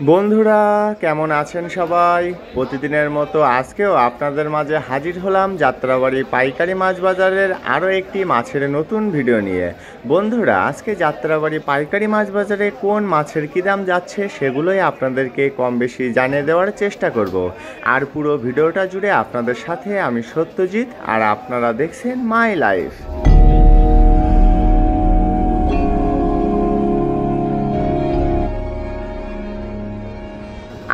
বন্ধুরা কেমন আছেন সবাই? প্রতিদিনের মতো আজকেও আপনাদের মাঝে হাজির হলাম যাত্রাবাড়ি পাইকারি মাছ বাজারের আরও একটি মাছের নতুন ভিডিও নিয়ে। বন্ধুরা আজকে যাত্রাবাড়ি পাইকারি মাছ বাজারে কোন মাছের কী দাম যাচ্ছে সেগুলোই আপনাদেরকে কম বেশি জানিয়ে দেওয়ার চেষ্টা করব। আর পুরো ভিডিওটা জুড়ে আপনাদের সাথে আমি সত্যজিৎ, আর আপনারা দেখছেন মাই লাইফ।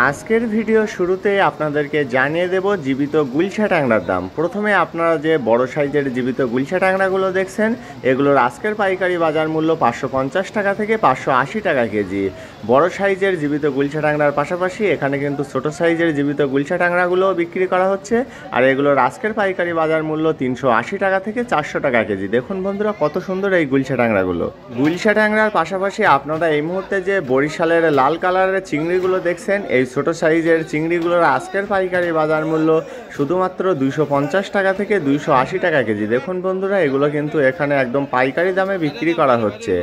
আজকের ভিডিও শুরুতে আপনাদেরকে জানিয়ে দেব জীবিত গুলশা ট্যাংরার দাম। প্রথমে আপনারা যে বড় সাইজের জীবিত গুলশা ট্যাংরাগুলো দেখছেন, এগুলোর আজকের পাইকারি বাজার মূল্য 550 টাকা থেকে 580 টাকা কেজি। বড় সাইজের জীবিত গুলশা ট্যাংরার পাশাপাশি এখানে কিন্তু ছোট সাইজের জীবিত গুলশা ট্যাংরাগুলোও বিক্রি করা হচ্ছে, আর এগুলোর আজকের পাইকারি বাজার মূল্য 380 টাকা থেকে 400 টাকা কেজি। দেখুন বন্ধুরা কত সুন্দর এই গুলশা ট্যাংরাগুলো। গুলশা ট্যাংরার পাশাপাশি আপনারা এই মুহূর্তে যে বরিশালের লাল কালারের চিংড়িগুলো দেখছেন, এই ছোট সাইজের চিংড়িগুলোর আজকের পাইকারি বাজার মূল্য শুধুমাত্র 250 টাকা থেকে 280 টাকা কেজি। দেখুন বন্ধুরা এগুলো কিন্তু এখানে একদম পাইকারি দামে বিক্রি করা হচ্ছে।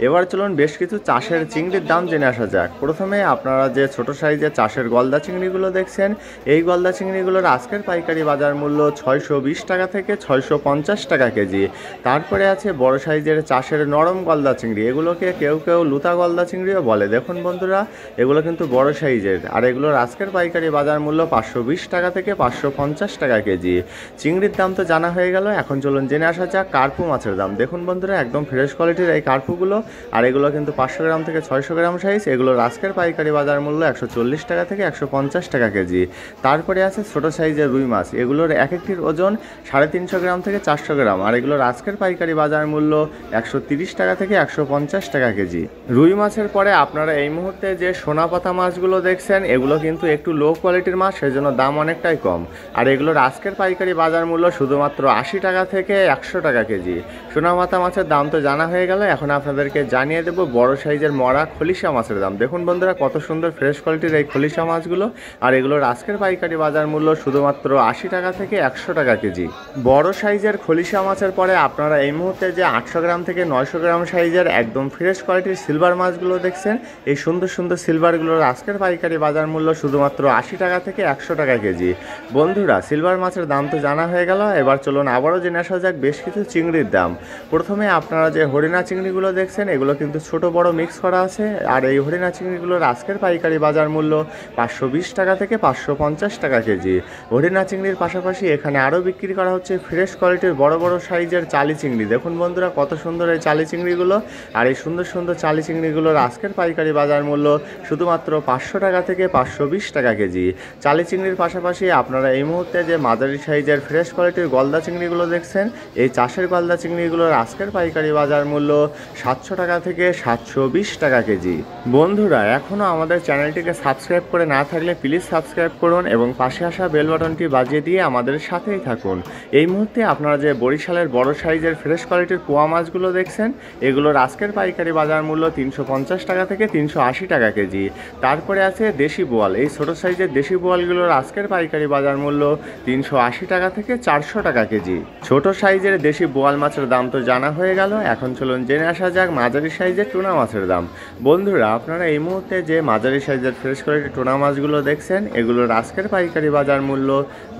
এবার চলুন বেশ কিছু চাষের চিংড়ির দাম জেনে আসা যাক। প্রথমে আপনারা যে ছোট সাইজের চাষের গলদা চিংড়িগুলো দেখছেন, এই গলদা চিংড়িগুলোর আজকের পাইকারি বাজার মূল্য 620 টাকা থেকে 650 টাকা কেজি। তারপরে আছে বড় সাইজের চাষের নরম গলদা চিংড়ি, এগুলোকে কেউ কেউ লুতা গলদা চিংড়িও বলে। দেখুন বন্ধুরা এগুলো কিন্তু বড় সাইজের, আর এগুলোর আজকের পাইকারি বাজার মূল্য 520 টাকা থেকে 550 টাকা কেজি। চিংড়ির দাম তো জানা হয়ে গেল, এখন চলুন জেনে আসা যাক কার্পু মাছের দাম। দেখুন বন্ধুরা একদম ফ্রেশ কোয়ালিটির এই কার্পুগুলো, আর এগুলো কিন্তু 500 গ্রাম থেকে 600 গ্রাম সাইজ। এগুলোর আজকের পাইকারি বাজার মূল্য 140 টাকা থেকে 150 টাকা কেজি। তারপরে আছে ছোট সাইজের রুই মাছ, এগুলোর এক একটির ওজন 350 গ্রাম থেকে 400 গ্রাম, আর এগুলোর আজকের পাইকারি বাজার মূল্য 130 টাকা থেকে 150 টাকা কেজি। রুই মাছের পরে আপনারা এই মুহূর্তে যে সোনাপাতা মাছগুলো দেখছেন, এগুলো কিন্তু একটু লো কোয়ালিটির মাছ, সেজন্য দাম অনেকটাই কম। আর এগুলোর আজকের পাইকারি বাজার মূল্য শুধুমাত্র 80 টাকা থেকে 100 টাকা কেজি। সোনাপাতা মাছের দাম তো জানা হয়ে গেল, এখন আপনাদেরকে জানিয়ে দেবো বড় সাইজের মরা খলিশা মাছের দাম। দেখুন বন্ধুরা কত সুন্দর ফ্রেশ কোয়ালিটির এই খলিশা মাছগুলো, আর এগুলোর আজকের পাইকারি বাজার মূল্য শুধুমাত্র 80 টাকা থেকে 100 টাকা কেজি। বড় সাইজের খলিশা মাছের পরে আপনারা এই মুহূর্তে যে 800 গ্রাম থেকে 900 গ্রাম সাইজের একদম ফ্রেশ কোয়ালিটির সিলভার মাছগুলো দেখছেন, এই সুন্দর সুন্দর সিলভারগুলোর আজকের পাইকারি বাজার মূল্য শুধুমাত্র 80 টাকা থেকে 100 টাকা কেজি। বন্ধুরা সিলভার মাছের দাম তো জানা হয়ে গেল, এবার চলুন আবারও জেনে আসা যাক বেশ কিছু চিংড়ির দাম। প্রথমে আপনারা যে হরিণা চিংড়িগুলো দেখছেন, এগুলো কিন্তু ছোট বড় মিক্স করা আছে, আর এই হরিণা চিংড়িগুলোর আজকের পাইকারি বাজার মূল্য 520 টাকা থেকে 550 টাকা কেজি। হরিণা চিংড়ির পাশাপাশি এখানে আরও বিক্রি করা হচ্ছে ফ্রেশ কোয়ালিটির বড় বড় সাইজের চালি চিংড়ি। দেখুন বন্ধুরা কত সুন্দর এই চালি চিংড়িগুলো, আর এই সুন্দর সুন্দর চালি চিংড়িগুলোর আজকের পাইকারি বাজার মূল্য শুধুমাত্র 500 টাকা থেকে 520 টাকা কেজি। চালি চিংড়ির পাশাপাশি আপনারা এই মুহূর্তে যে মাঝারি সাইজের ফ্রেশ কোয়ালিটির গলদা চিংড়িগুলো দেখছেন, এই চাষের গলদা চিংড়িগুলোর আজকের পাইকারি বাজার মূল্য 700 টাকা থেকে 720 টাকা কেজি। বন্ধুরা এখনও আমাদের চ্যানেলটিকে সাবস্ক্রাইব করে না থাকলে প্লিজ সাবস্ক্রাইব করুন এবং পাশে আসা বেল বাটনটি বাজিয়ে দিয়ে আমাদের সাথেই থাকুন। এই মুহূর্তে আপনারা যে বরিশালের বড় সাইজের ফ্রেশ কোয়ালিটির পোয়া মাছগুলো দেখছেন, এগুলোর আজকের পাইকারি বাজার মূল্য 350 টাকা থেকে 380 টাকা কেজি। তারপরে আছে দেশি বোয়াল, এই ছোট সাইজের দেশি বোয়ালগুলোর আজকের পাইকারি বাজার মূল্য 380 টাকা থেকে 400 টাকা কেজি। ছোট সাইজের দেশি বোয়াল মাছের দাম তো জানা হয়ে গেল, এখন চলুন জেনে আসা যাক মাঝারি সাইজের টুনা মাছের দাম। বন্ধুরা আপনারা এই মুহূর্তে যে মাঝারি সাইজের ফ্রেশ কোয়ালিটির টুনা মাছগুলো দেখছেন, এগুলোর আজকের পাইকারি বাজার মূল্য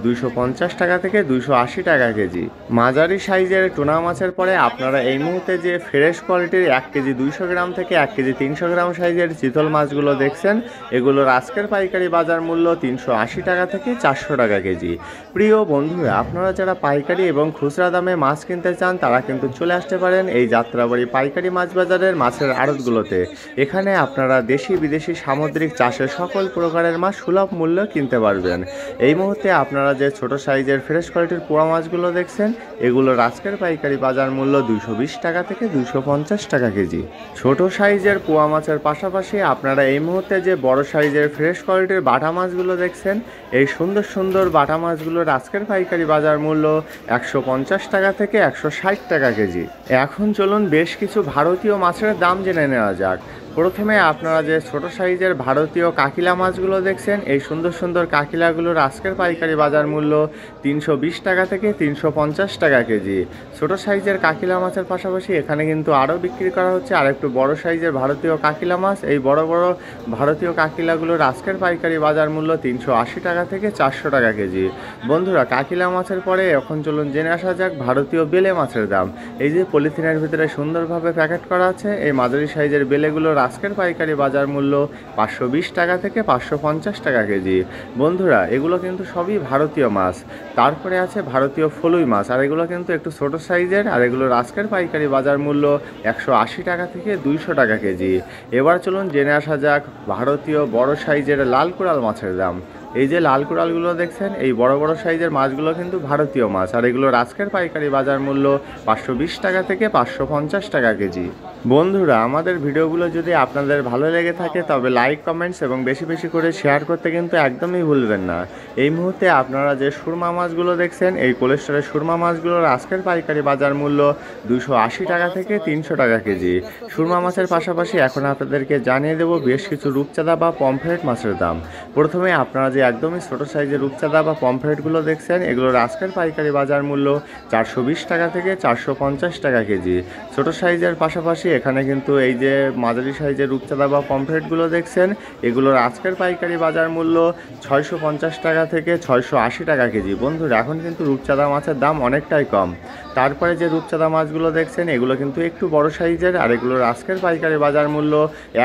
250 টাকা থেকে 280 টাকা কেজি। মাঝারি সাইজের টুনা মাছের পরে আপনারা এই মুহূর্তে যে ফ্রেশ কোয়ালিটির 1 কেজি 200 গ্রাম থেকে 1 কেজি 300 গ্রাম সাইজের চিতল মাছগুলো দেখছেন, এগুলোর আজকের পাইকারি বাজার মূল্য 380 টাকা থেকে 400 টাকা কেজি। প্রিয় বন্ধুরা আপনারা যারা পাইকারি এবং খুচরা দামে মাছ কিনতে চান, তারা কিন্তু চলে আসতে পারেন এই যাত্রাবাড়ি পাইকারি মাছ বাজারের মাছের আড়তগুলোতে। এখানে আপনারা দেশি বিদেশি সামুদ্রিক চাষের সকল প্রকারের মাছ সুলভ মূল্যে কিনতে পারবেন। এই মুহূর্তে আপনারা যে ছোট সাইজের ফ্রেশ কোয়ালিটির পোয়া মাছগুলো দেখছেন, এগুলোর আজকের পাইকারি বাজার মূল্য 220 টাকা থেকে 250 টাকা কেজি। ছোট সাইজের পোয়া মাছের পাশাপাশি আপনারা এই মুহূর্তে যে বড় সাইজের ফ্রেশ কোয়ালিটির বাটা মাছগুলো দেখছেন, এই সুন্দর সুন্দর বাটা মাছগুলোর আজকের পাইকারি বাজার মূল্য 150 টাকা থেকে 160 টাকা কেজি। এখন চলুন বেশ কিছু ভারতীয় মাছের দাম জেনে নেওয়া যাক। প্রথমে আপনারা যে ছোট সাইজের ভারতীয় কাকিলা মাছগুলো দেখছেন, এই সুন্দর সুন্দর কাকিলাগুলোর আজকের পাইকারি বাজার মূল্য 320 টাকা থেকে 350 টাকা কেজি। ছোট সাইজের কাকিলা মাছের পাশাপাশি এখানে কিন্তু আরও বিক্রি করা হচ্ছে আর একটু বড় সাইজের ভারতীয় কাকিলা মাছ। এই বড় বড় ভারতীয় কাকিলাগুলোর আজকের পাইকারি বাজার মূল্য 380 টাকা থেকে 400 টাকা কেজি। বন্ধুরা, কাকিলা মাছের পরে এখন চলুন জেনে আসা যাক ভারতীয় বেলে মাছের দাম। এই যে পলিথিনের ভিতরে সুন্দরভাবে প্যাকেট করা আছে, এই মাঝারি সাইজের বেলেগুলোর আজকের পাইকারি বাজার মূল্য 520 টাকা থেকে 550 টাকা কেজি। বন্ধুরা, এগুলো কিন্তু সবই ভারতীয় মাছ। তারপরে আছে ভারতীয় ফলুই মাছ, আর এগুলো কিন্তু একটু ছোট সাইজের, আর এগুলোর আজকের পাইকারি বাজার মূল্য 180 টাকা থেকে 200 টাকা কেজি। এবার চলুন জেনে আসা যাক ভারতীয় বড় সাইজের লাল কোরাল মাছের দাম। এই যে লাল কোরালগুলো দেখছেন, এই বড় বড় সাইজের মাছগুলো কিন্তু ভারতীয় মাছ, আর এগুলোর আজকের পাইকারি বাজার মূল্য 520 টাকা থেকে 550 টাকা কেজি। বন্ধুরা, আমাদের ভিডিওগুলো যদি আপনাদের ভালো লেগে থাকে তবে লাইক, কমেন্টস এবং বেশি বেশি করে শেয়ার করতে কিন্তু একদমই ভুলবেন না। এই মুহূর্তে আপনারা যে সুরমা মাছগুলো দেখছেন, এই কোলেস্টরের সুরমা মাছগুলোর আজকের পাইকারি বাজার মূল্য 280 টাকা থেকে 300 টাকা কেজি। সুরমা মাছের পাশাপাশি এখন আপনাদেরকে জানিয়ে দেব বেশ কিছু রূপচাঁদা বা পমফ্রেট মাছের দাম। প্রথমে আপনারা যে একদমই ছোট সাইজের রূপচাঁদা বা পমফ্রেটগুলো দেখছেন, এগুলোর আজকের পাইকারি বাজার মূল্য 420 টাকা থেকে 450 টাকা কেজি। ছোট সাইজের পাশাপাশি এখানে কিন্তু এই যে মাঝারি সাইজের রূপচাঁদা বা পমফ্রেটগুলো দেখছেন, এগুলোর আজকের পাইকারি বাজার মূল্য 650 টাকা থেকে 680 টাকা কেজি। বন্ধুরা, এখন কিন্তু রূপচাঁদা মাছের দাম অনেকটাই কম। তারপরে যে রূপচাঁদা মাছগুলো দেখছেন, এগুলো কিন্তু একটু বড় সাইজের, আর এগুলোর আজকের পাইকারি বাজার মূল্য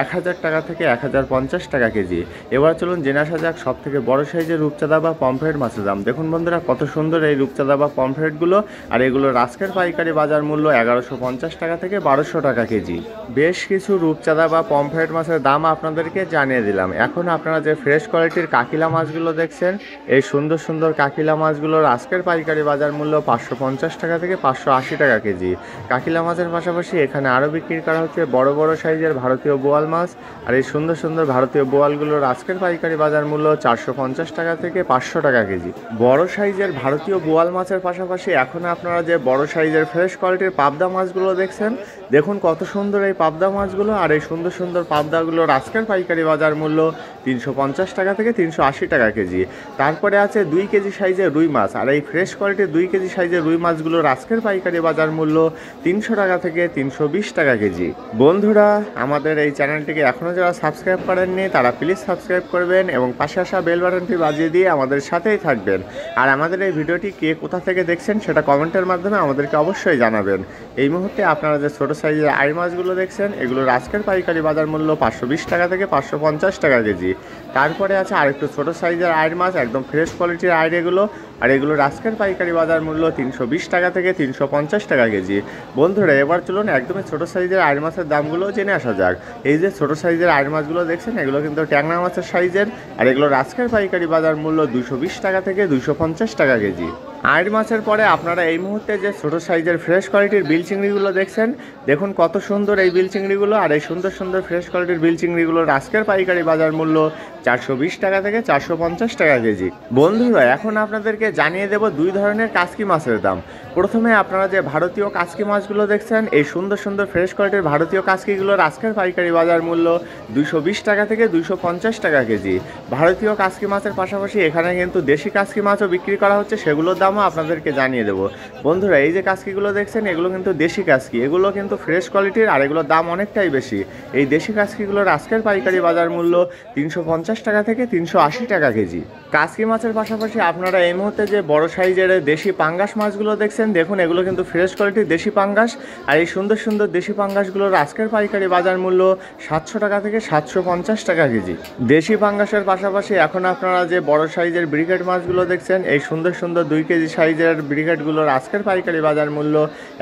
1000 টাকা থেকে 1050 টাকা কেজি। এবার চলুন জেনে আসা যাক সব থেকে বড় সাইজের রূপচাঁদা বা পমফ্রেট মাছের দাম। দেখুন বন্ধুরা, কত সুন্দর এই রূপচাঁদা বা পমফ্রেটগুলো, আর এগুলোর আজকের পাইকারি বাজার মূল্য 1150 টাকা থেকে 1200 টাকা কেজি। বেশ কিছু রূপচাঁদা বা পমফ্রেট মাছের দাম আপনাদেরকে জানিয়ে দিলাম। এখন আপনারা যে ফ্রেশ কোয়ালিটির কাকিলা মাছগুলো দেখছেন, এই সুন্দর সুন্দর কাকিলা মাছগুলোর আজকের পাইকারি বাজার মূল্য 550 টাকা থেকে 580 টাকা কেজি। কাকিলা মাছের পাশাপাশি এখানে আরও বিক্রি করা হচ্ছে বড় বড় সাইজের ভারতীয় বোয়াল মাছ, আর এই সুন্দর সুন্দর ভারতীয় বোয়ালগুলোর আজকের পাইকারি বাজার মূল্য 450 টাকা থেকে 500 টাকা কেজি। বড় সাইজের ভারতীয় বোয়াল মাছের পাশাপাশি এখন আপনারা যে বড় সাইজের ফ্রেশ কোয়ালিটির পাবদা মাছগুলো দেখছেন, দেখুন কত সুন্দর এই পাবদা মাছগুলো, আর এই সুন্দর সুন্দর পাবদাগুলোর আজকের পাইকারি বাজার মূল্য 350 টাকা থেকে 380 টাকা কেজি। তারপরে আছে 2 কেজি সাইজের রুই মাছ, আর এই ফ্রেশ কোয়ালিটির 2 কেজি সাইজের রুই মাছগুলোর আজকের পাইকারি বাজার মূল্য 300 টাকা থেকে 320 টাকা কেজি। বন্ধুরা, আমাদের এই চ্যানেলটিকে এখনও যারা সাবস্ক্রাইব করেননি তারা প্লিজ সাবস্ক্রাইব করবেন এবং পাশে আসা বেল বাটনটি বাজিয়ে দিয়ে আমাদের সাথেই থাকবেন। আর আমাদের এই ভিডিওটি কে কোথা থেকে দেখছেন সেটা কমেন্টের মাধ্যমে আমাদেরকে অবশ্যই জানাবেন। এই মুহূর্তে আপনারা যে ছোট সাইজের আই মাছগুলো দেখছেন, এগুলোর আজকের পাইকারি বাজার মূল্য 520 টাকা থেকে 550 টাকা কেজি। তারপরে আছে আরেকটু ছোট সাইজের আইর মাছ, একদম ফ্রেশ কোয়ালিটির আইর এগুলো, আর এগুলোর আজকের পাইকারি বাজার মূল্য 320 টাকা থেকে 350 টাকা কেজি। বন্ধুরা, এবার চলুন একদমই ছোট সাইজের আইর মাছের দামগুলো জেনে আসা যাক। এই যে ছোট সাইজের আইর মাছগুলো দেখছেন, এগুলো কিন্তু ট্যাংরা মাছের সাইজের, আর এগুলোর আজকের পাইকারি বাজার মূল্য 220 টাকা থেকে 250 টাকা কেজি। আইর মাছের পরে আপনারা এই মুহূর্তে যে ছোট সাইজের ফ্রেশ কোয়ালিটির বিল চিংড়িগুলো দেখছেন, দেখুন কত সুন্দর এই বিল চিংড়িগুলো, আর এই সুন্দর সুন্দর ফ্রেশ কোয়ালিটির বিল চিংড়িগুলোর আজকের পাইকারি বাজার মূল্য 420 টাকা থেকে 450 টাকা কেজি। বন্ধুরা, এখন আপনাদেরকে জানিয়ে দেব 2 ধরনের কাসকি মাছের দাম। প্রথমে আপনারা যে ভারতীয় কাসকি মাছগুলো দেখছেন, এই সুন্দর সুন্দর ফ্রেশ কোয়ালিটির ভারতীয় কাসকিগুলোর আজকের পাইকারি বাজার মূল্য 220 টাকা থেকে 250 টাকা কেজি। ভারতীয় কাসকি মাছের পাশাপাশি এখানে কিন্তু দেশি কাসকি মাছও বিক্রি করা হচ্ছে, সেগুলোর দামও আপনাদেরকে জানিয়ে দেবো। বন্ধুরা, এই যে কাসকিগুলো দেখছেন, এগুলো কিন্তু দেশি কাসকি, এগুলো কিন্তু ফ্রেশ কোয়ালিটির, আর এগুলোর দাম অনেকটাই বেশি। এই দেশি কাসকিগুলোর আজকের পাইকারি বাজার মূল্য 350 টাকা থেকে 380 টাকা কেজি। কাসকি মাছের পাশাপাশি আপনারা এই মুহূর্তে যে বড় সাইজের দেশি পাঙ্গাস মাছগুলো দেখছেন, দেখুন এগুলো কিন্তু ফ্রেশ কোয়ালিটির দেশি পাঙ্গাস, আর এই সুন্দর সুন্দর দেশি পাঙ্গাসগুলোর আজকের পাইকারি বাজার মূল্য 700 টাকা থেকে 750 টাকা কেজি। দেশি পাঙ্গাসের পাশাপাশি এখন আপনারা যে বড় সাইজের ব্রিকেট মাছগুলো দেখছেন, এই সুন্দর সুন্দর 2 কেজি সাইজের ব্রিকেটগুলোর আজকের পাইকারি বাজার মূল্য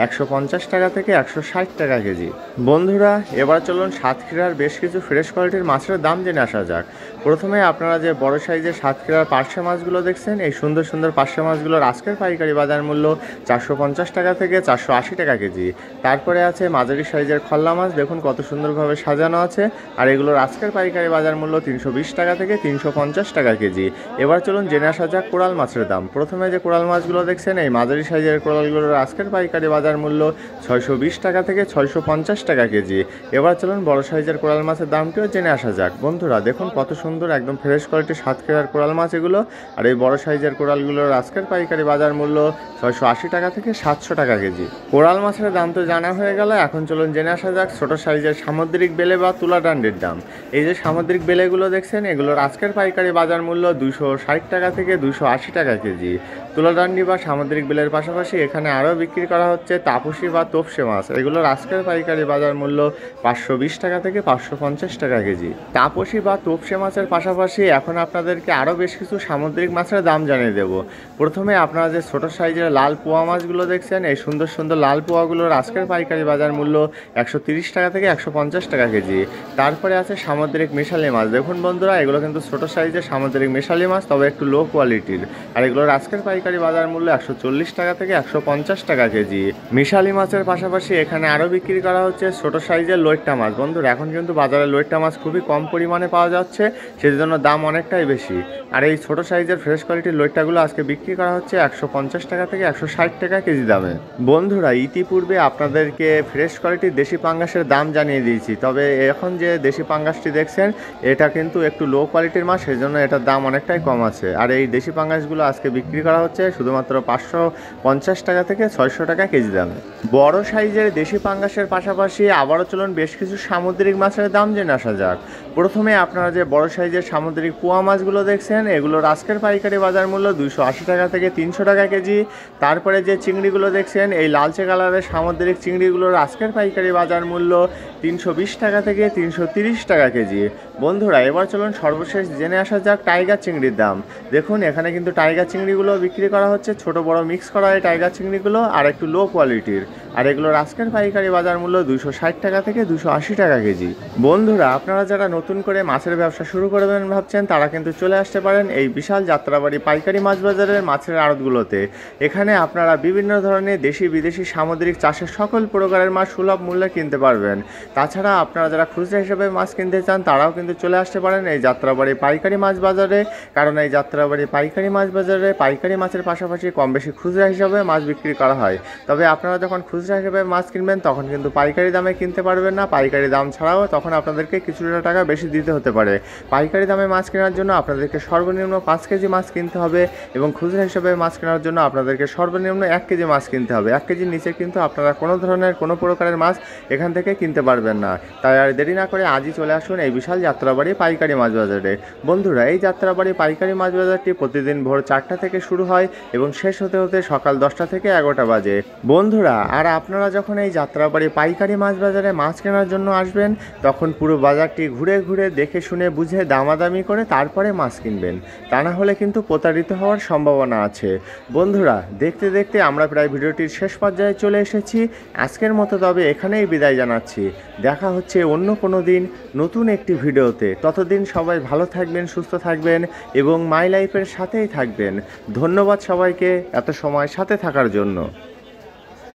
150 টাকা থেকে 160 টাকা কেজি। বন্ধুরা, এবার চলুন সাতক্ষীরার বেশ কিছু ফ্রেশ কোয়ালিটির মাছের দাম জেনে আসা যাক। প্রথমে আপনারা যে বড় সাইজের সাতক্ষীরার পার্শে মাছগুলো দেখছেন, এই সুন্দর সুন্দর পার্শে মাছগুলোর আজকের পাইকারি বাজার মূল্য 450 টাকা থেকে 480 টাকা কেজি। তারপরে আছে মাঝারি সাইজের খল্লা মাছ, দেখুন কত সুন্দরভাবে সাজানো আছে, আর এগুলোর আজকের পাইকারি বাজার মূল্য 320 টাকা থেকে 350 টাকা কেজি। এবার চলুন জেনে আসা যাক কোরাল মাছের দাম। প্রথমে যে কোরাল মাছগুলো দেখছেন, এই মাঝারি সাইজের কোরালগুলোর আজকের পাইকারি বাজার মূল্য 620 টাকা থেকে 650 টাকা কেজি। এবার চলুন বড় সাইজের কোরাল মাছের দামটিও জেনে আসা যাক। বন্ধুরা দেখুন কত সুন্দর একদম ফ্রেশ কোয়ালিটির সাতক্ষীরার কোরাল মাছ এগুলো। আর এই বড় সাইজের কোরালগুলোর আজকের পাইকারি বাজার মূল্য 680 টাকা থেকে 700 টাকা কেজি। কোরাল মাছের দাম তো জানা হয়ে গেল, এখন চলুন জেনে আসা যাক ছোট সাইজের সামুদ্রিক বেলে বা তুলা ডান্ডির দাম। এই যে সামুদ্রিক বেলেগুলো দেখছেন, এগুলোর আজকের পাইকারি বাজার মূল্য 260 টাকা থেকে 280 টাকা কেজি। তুলা ডান্ডি বা সামুদ্রিক বেলের পাশাপাশি এখানে আরও বিক্রি করা হচ্ছে তাপসী বা তোপসে মাছ। এগুলোর আজকের পাইকারি বাজার মূল্য 520 টাকা থেকে 550 টাকা কেজি। তাপসী বা তোপসে মাছের পাশাপাশি এখন আপনাদেরকে আরও বেশ কিছু সামুদ্রিক মাছের দাম জানিয়ে দেব। প্রথমে আপনারা যে ছোট সাইজের লাল পোয়া মাছগুলো দেখছেন, এই সুন্দর সুন্দর লাল পোয়াগুলোর আজকের পাইকারি বাজার মূল্য 130 টাকা থেকে 150 টাকা কেজি। তারপরে আছে সামুদ্রিক মিশালি মাছ। দেখুন বন্ধুরা, এগুলো কিন্তু ছোট সাইজের সামুদ্রিক মিশালি মাছ, তবে একটু লো কোয়ালিটির। আর এগুলোর আজকের পাইকারি বাজার মূল্য 140 টাকা থেকে 150 টাকা কেজি। মিশালি মাছের পাশাপাশি এখানে আরও বিক্রি করা হচ্ছে ছোট সাইজের লইট্টা মাছ। বন্ধুরা এখন কিন্তু বাজারে লইট্টা মাছ খুবই কম পরিমাণে পাওয়া যাচ্ছে, সেজন্য দাম অনেকটাই বেশি। আর এই ছোট সাইজের ফ্রেশ কোয়ালিটির লইট্টাগুলো আজকে বিক্রি করা হচ্ছে 150 টাকা থেকে 160 টাকা কেজি দামে। বন্ধুরা ইতিপূর্বে আপনাদেরকে ফ্রেশ কোয়ালিটির দেশি পাঙ্গাসের দাম জানিয়ে দিয়েছি, তবে এখন যে দেশি পাঙ্গাসটি দেখছেন এটা কিন্তু একটু লো কোয়ালিটির মাছ, সেজন্য এটার দাম অনেকটাই কম আছে। আর এই দেশি পাঙ্গাসগুলো আজকে বিক্রি করা হচ্ছে শুধুমাত্র 550 টাকা থেকে 600 টাকা কেজি দামে। বড় সাইজের দেশি পাঙ্গাসের পাশাপাশি আবারও চলুন বেশ কিছু সামুদ্রিক মাছের দাম জেনে আসা যাক। প্রথমে আপনারা যে বড় সাইজের সামুদ্রিক পোয়া মাছগুলো দেখছেন, এগুলোর আজকের পাইকারি বাজার মূল্য 280 টাকা থেকে 300 টাকা কেজি। তারপরে যে চিংড়িগুলো দেখছেন, এই লালচে কালারের সামুদ্রিক চিংড়িগুলোর আজকের পাইকারি বাজার মূল্য 320 টাকা থেকে 330 টাকা কেজি। বন্ধুরা এবার চলুন সর্বশেষ জেনে আসা যাক টাইগার চিংড়ির দাম। দেখুন এখানে কিন্তু টাইগার চিংড়িগুলো বিক্রি করা হচ্ছে ছোট বড় মিক্স করা এই টাইগার চিংড়িগুলো, আর একটু লো কোয়ালিটির। আর এগুলোর আজকের পাইকারি বাজার মূল্য 260 টাকা থেকে 280 টাকা কেজি। বন্ধুরা আপনারা যারা নতুন করে মাছের ব্যবসা শুরু করবেন ভাবছেন, তারা কিন্তু চলে আসতে পারেন এই বিশাল যাত্রাবাড়ি পাইকারি মাছ বাজারের মাছের আড়তগুলোতে। এখানে আপনারা বিভিন্ন ধরনের দেশি বিদেশি সামুদ্রিক চাষের সকল প্রকারের মাছ সুলভ মূল্যে কিনতে পারবেন। তাছাড়া আপনারা যারা খুচরা হিসেবে মাছ কিনতে চান, তারাও কিন্তু চলে আসতে পারেন এই যাত্রাবাড়ি পাইকারি মাছ বাজারে। কারণ এই যাত্রাবাড়ি পাইকারি মাছ বাজারে পাইকারি মাছের পাশাপাশি কম বেশি খুচরা হিসাবে মাছ বিক্রি করা হয়। তবে আপনারা যখন খুচরা হিসেবে মাছ কিনবেন তখন কিন্তু পাইকারি দামে কিনতে পারবেন না। পাইকারি দাম ছাড়াও তখন আপনাদেরকে কিছুটা টাকা বেশি দিতে হতে পারে। পাইকারি দামে মাছ কেনার জন্য আপনাদেরকে সর্বনিম্ন 5 কেজি মাছ কিনতে হবে, এবং খুচরা হিসেবে মাছ কেনার জন্য আপনাদেরকে সর্বনিম্ন 1 কেজি মাছ কিনতে হবে। 1 কেজির নিচে কিন্তু আপনারা কোনো ধরনের কোনো প্রকারের মাছ এখান থেকে কিনতে পারবেন না। তাই আর দেরি না করে আজই চলে আসুন এই বিশাল যাত্রাবাড়ি পাইকারি মাছ বাজারে। বন্ধুরা এই যাত্রাবাড়ি পাইকারি মাছ বাজারটি প্রতিদিন ভোর 4টা থেকে শুরু হয় এবং শেষ হতে হতে সকাল 10টা থেকে 11টা বাজে। বন্ধুরা আর আপনারা যখন এই যাত্রাবাড়ি পাইকারি মাছ বাজারে মাছ কেনার জন্য আসবেন, তখন পুরো বাজারটি ঘুরে ঘুরে দেখে শুনে বুঝে দামাদামি করে তারপরে মাছ কিনবেন, তা না হলে কিন্তু প্রতারিত হওয়ার সম্ভাবনা আছে। বন্ধুরা দেখতে দেখতে আমরা প্রায় ভিডিওটির শেষ পর্যায়ে চলে এসেছি। আজকের মতো তবে এখানেই বিদায় জানাচ্ছি। দেখা হচ্ছে অন্য কোনো দিন নতুন একটি ভিডিওতে। ততদিন সবাই ভালো থাকবেন, সুস্থ থাকবেন এবং মাই লাইফের সাথেই থাকবেন। ধন্যবাদ সবাইকে এত সময় সাথে থাকার জন্য।